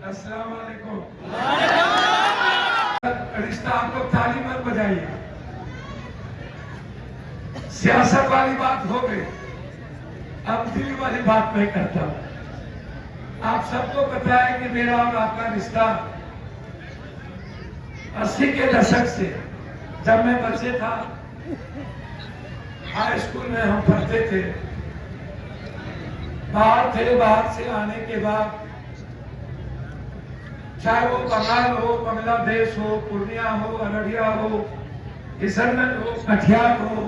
अस्सलाम वालेकुम। रिश्ता आप लोग ताली मत बजाइए। सियासत वाली बात हो गई, अब दिल वाली बात मैं करता हूं। आप सबको पता है कि मेरा और आपका रिश्ता 80 के दशक से, जब मैं बच्चे था, हाई स्कूल में हम पढ़ते थे, बाहर से आने के बाद, चाहे वो बंगाल हो, बांग्लादेश हो, पूर्णिया हो, अररिया हो, किशनगंज हो, कटिहार हो,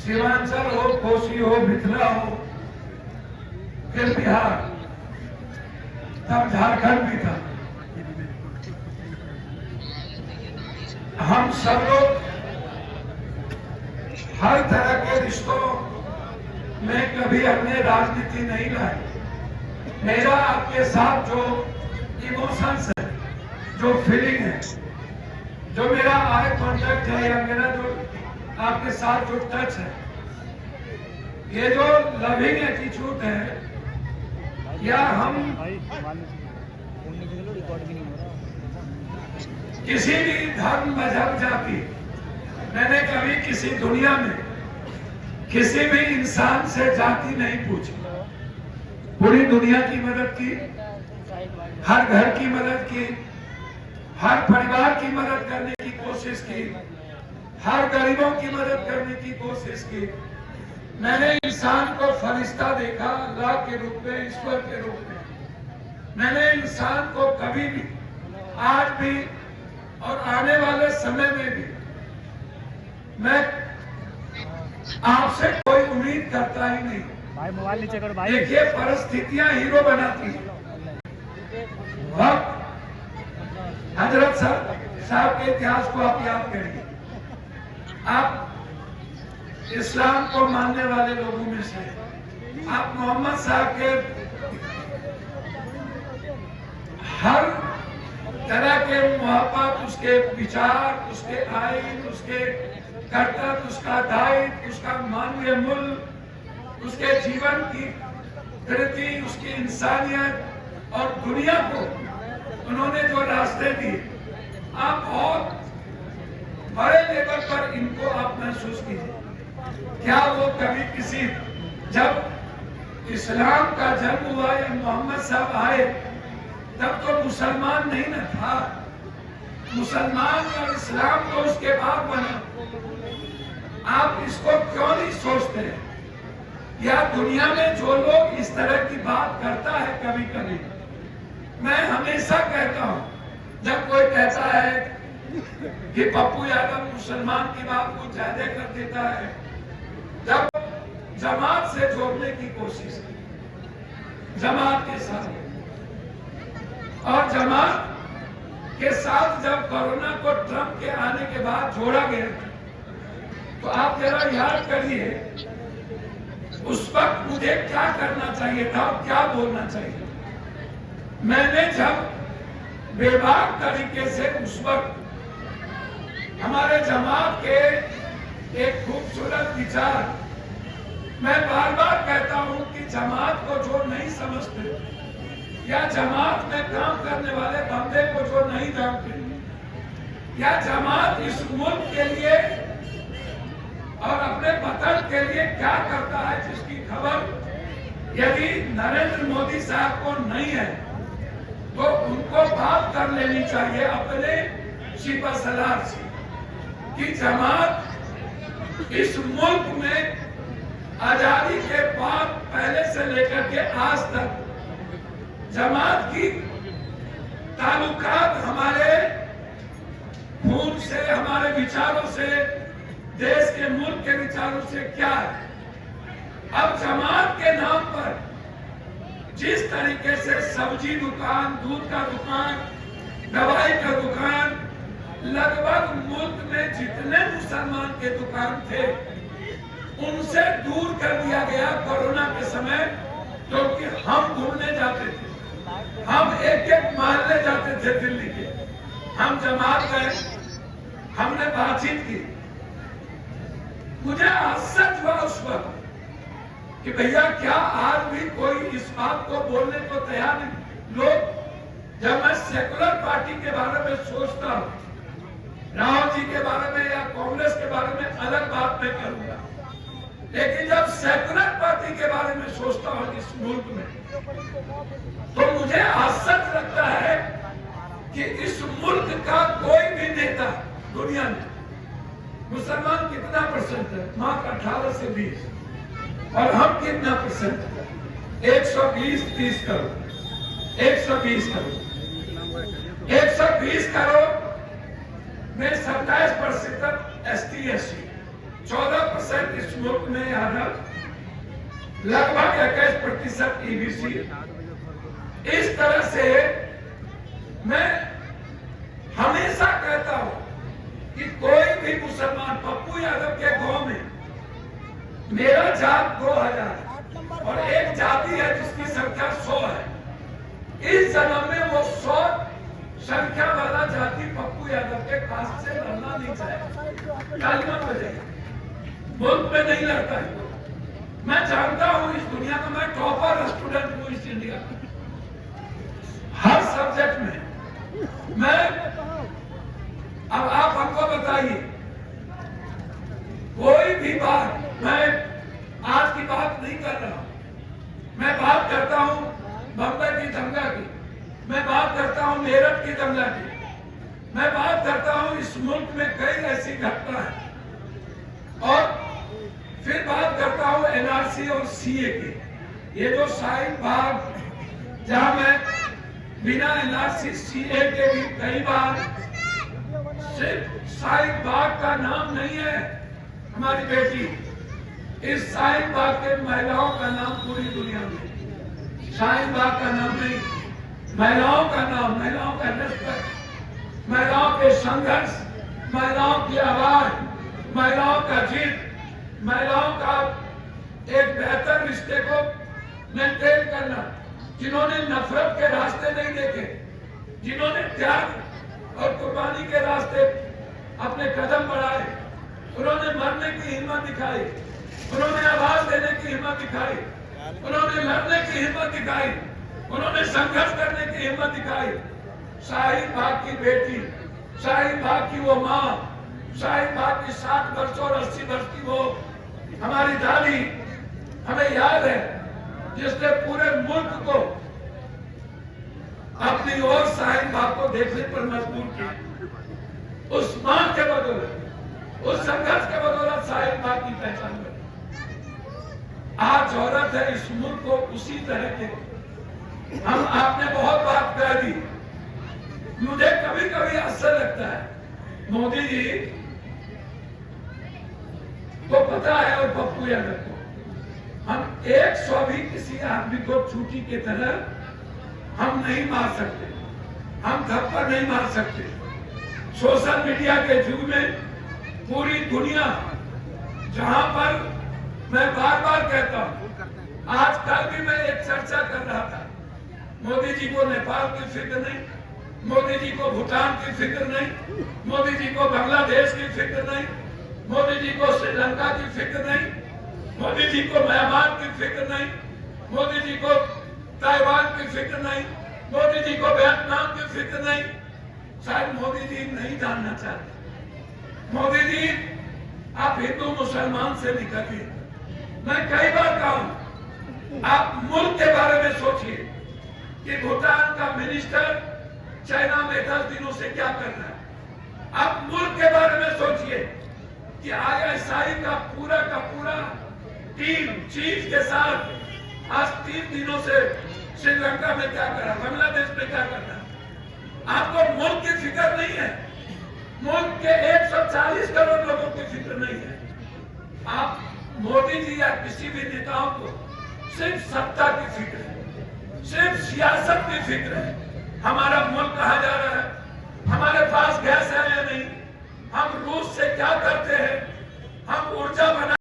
सीमांचल हो, कोसी हो, मिथिला हो, फिर बिहार, तब झारखंड भी था। हम सब लोग हर तरह के रिश्तों में कभी हमने राजनीति नहीं लाई। मेरा आपके साथ जो इमोशंस है, जो फीलिंग है, जो मेरा आई कांटेक्ट है, या मेरा जो आपके साथ जो टच है, ये जो लविंग एटीट्यूड है, या हम किसी भी धर्म, मजहब, जाति, मैंने कभी किसी दुनिया में किसी भी इंसान से जाति नहीं पूछी। पूरी दुनिया की मदद की, हर घर की मदद की, हर परिवार की मदद करने की कोशिश की, हर गरीबों की मदद करने की कोशिश की। मैंने इंसान को फरिश्ता देखा, अल्लाह के रूप में, ईश्वर के रूप में। मैंने इंसान को कभी भी, आज भी और आने वाले समय में भी, मैं आपसे कोई उम्मीद करता ही नहीं। भाई मोबाइल नीचे करो भाई। देखिए, परिस्थितियां हीरो बनाती हैं। वक्त हजरत साहब के इतिहास को आप याद करिए। आप इस्लाम को मानने वाले लोगों में से, आप मोहम्मद साहब के हर तरह के मोहब्बत, उसके विचार, उसके आइन, उसके कर्तव्य, उसका दायित्व, उसका मानवीय मूल्य, उसके जीवन की कृति, उसकी इंसानियत और दुनिया को उन्होंने जो रास्ते दिए, आप बहुत बड़े लेवल पर इनको आप महसूस कीजिए। क्या वो कभी किसी, जब इस्लाम का जन्म हुआ या मोहम्मद साहब आए, तब तो मुसलमान नहीं न था। मुसलमान और इस्लाम तो उसके बाद बना। आप इसको क्यों नहीं सोचते हैं? या दुनिया में जो लोग इस तरह की बात करता है, कभी कभी मैं हमेशा कहता हूं, जब कोई कहता है कि पप्पू यादव मुसलमान की बात को ज्यादा कर देता है, जब जमात से जोड़ने की कोशिश की, जमात के साथ, और जमात के साथ जब कोरोना को ट्रंप के आने के बाद जोड़ा गया, तो आप जरा याद करिए, उस वक्त मुझे क्या करना चाहिए था और क्या बोलना चाहिए। मैंने जब बेबाक तरीके से उस वक्त हमारे जमात के एक खूबसूरत विचार, मैं बार बार कहता हूं कि जमात को जो नहीं समझते, या जमात में काम करने वाले बंदे को जो नहीं जानते, या जमात इस मुल्क के लिए और अपने वतन के लिए क्या करता है, जिसकी खबर यदि नरेंद्र मोदी साहब को नहीं है, तो उनको बात कर लेनी चाहिए अपने शिपा सलार से, कि जमात इस मुल्क में आजादी के बाद पहले से लेकर के आज तक जमात की ताल्लुकात हमारे खून से, हमारे विचारों से, देश के, मुल्क के विचारों से क्या है। अब जमात के नाम पर जिस तरीके से सब्जी दुकान, दूध का दुकान, दवाई का दुकान, लगभग मुल्क में जितने मुसलमान के दुकान थे, उनसे दूर कर दिया गया कोरोना के समय, क्योंकि हम घूमने जाते थे, हम एक एक मारने जाते थे दिल्ली के, हम जमात गए, हमने बातचीत की। मुझे आश्चर्य हुआ उस वक्त कि भैया क्या आज भी कोई इस बात को बोलने को तैयार नहीं। लोग जब मैं सेकुलर पार्टी के बारे में सोचता हूं, राहुल जी के बारे में या कांग्रेस के बारे में अलग बात मैं करूंगा, लेकिन जब सेकुलर पार्टी के बारे में सोचता हूं इस मुल्क में, तो मुझे आश्चर्य लगता है कि इस मुल्क का कोई भी नेता दुनिया में, मुसलमान कितना परसेंट है? मात्र 18 से 20, और हम कितना परसेंट? 120-30 करोड़, 120 करोड़, 120 करोड़ में 27% ST/SC, 14% इस मुल्क में यादव, लगभग 21% EBC। इस तरह से मैं हमेशा कहता हूं कि कोई भी मुसलमान, पप्पू यादव के गांव में मेरा जात 2000 और एक जाति है जिसकी संख्या 100 है। इस जन्म में वो 100 संख्या वाला जाति पप्पू यादव के पास से लड़ना नहीं चाहेगा, तालियां बजाएगा, मुल्क में नहीं लड़ता है। मैं जानता हूं इस दुनिया का, मैं टॉपर स्टूडेंट हूं इस इंडिया का, हर सब्जेक्ट में। मैं अब आप हमको बताइए, कोई भी बात, मैं आज की बात नहीं कर रहा हूं, मैं बात करता हूं बम्बई की दंगा की, मैं बात करता हूं मेरठ की दंगा की, मैं बात करता हूं इस मुल्क में कई ऐसी घटना है, और फिर बात करता हूं NRC और CA की। ये जो शाहीन बाग, जहां मैं बिना NRC CA के भी कई बार, सिर्फ शाहीन बाग का नाम नहीं है हमारी बेटी, इस शाहीन बाग के महिलाओं का नाम पूरी दुनिया में, शाहीन बाग का नाम नहीं, महिलाओं का नाम, महिलाओं का रिस्पेक्ट, महिलाओं के संघर्ष, महिलाओं की आवाज, महिलाओं का जीत, महिलाओं का एक बेहतर रिश्ते को मेंटेन करना, जिन्होंने नफरत के रास्ते नहीं देखे, जिन्होंने त्याग और कुर्बानी के रास्ते अपने कदम बढ़ाए, उन्होंने मरने की हिम्मत दिखाई, उन्होंने आवाज देने की हिम्मत दिखाई, उन्होंने लड़ने की हिम्मत दिखाई, उन्होंने संघर्ष करने की हिम्मत दिखाई। शाहीन बाग की बेटी, शाहीन बाग की वो माँ, शाहीन बाग की 60 वर्ष और 80 वर्ष की वो हमारी दादी, हमें याद है, जिसने पूरे मुल्क को अपनी ओर शाहीन बाग को देखने पर मजबूर किया। उस मां के बदौलत, उस संघर्ष के बदौलत शाहीन बाग की पहचान बनी। आज जरूरत है इस मुल्क को उसी तरह के, हम आपने बहुत बात कह दी, मुझे कभी कभी आश्चर्य लगता है, मोदी जी को पता है और पप्पू यादव को, हम 100 भी किसी आदमी को चूटी की तरह हम नहीं मार सकते, हम थप्पड़ नहीं मार सकते। सोशल मीडिया के युग में पूरी दुनिया, जहां पर मैं बार बार कहता हूं, आज कल भी मैं एक चर्चा कर रहा था, मोदी जी को नेपाल की फिक्र नहीं, मोदी जी को भूटान की फिक्र नहीं, मोदी जी को बांग्लादेश की फिक्र नहीं, मोदी जी को श्रीलंका की फिक्र नहीं, मोदी जी को म्यांमार की फिक्र नहीं, मोदी जी को ताइवान की फिक्र नहीं, मोदी जी को वियतनाम की फिक्र नहीं। शायद मोदी जी नहीं जानना चाहते। मोदी जी, आप हिंदू मुसलमान से निकलिए। मैं कई बार कहा हूं, आप मुल्क के बारे में सोचिए कि भूटान का मिनिस्टर चाइना में 10 दिनों से क्या कर रहा है। आप मुल्क के बारे में सोचिए कि ISI का पूरा टीम चीफ के साथ आज 3 दिनों से श्रीलंका में क्या कर रहा है, बांग्लादेश में क्या कर रहा है। आपको मुल्क की फिक्र नहीं है, मुल्क के 140 करोड़ लोगों की फिक्र नहीं है। आप मोदी जी या किसी भी नेताओं को सिर्फ सत्ता की फिक्र है, सिर्फ सियासत की फिक्र है। हमारा मुल्क कहां जा रहा है, हमारे पास गैस है या नहीं, हम रूस से क्या करते हैं, हम ऊर्जा बना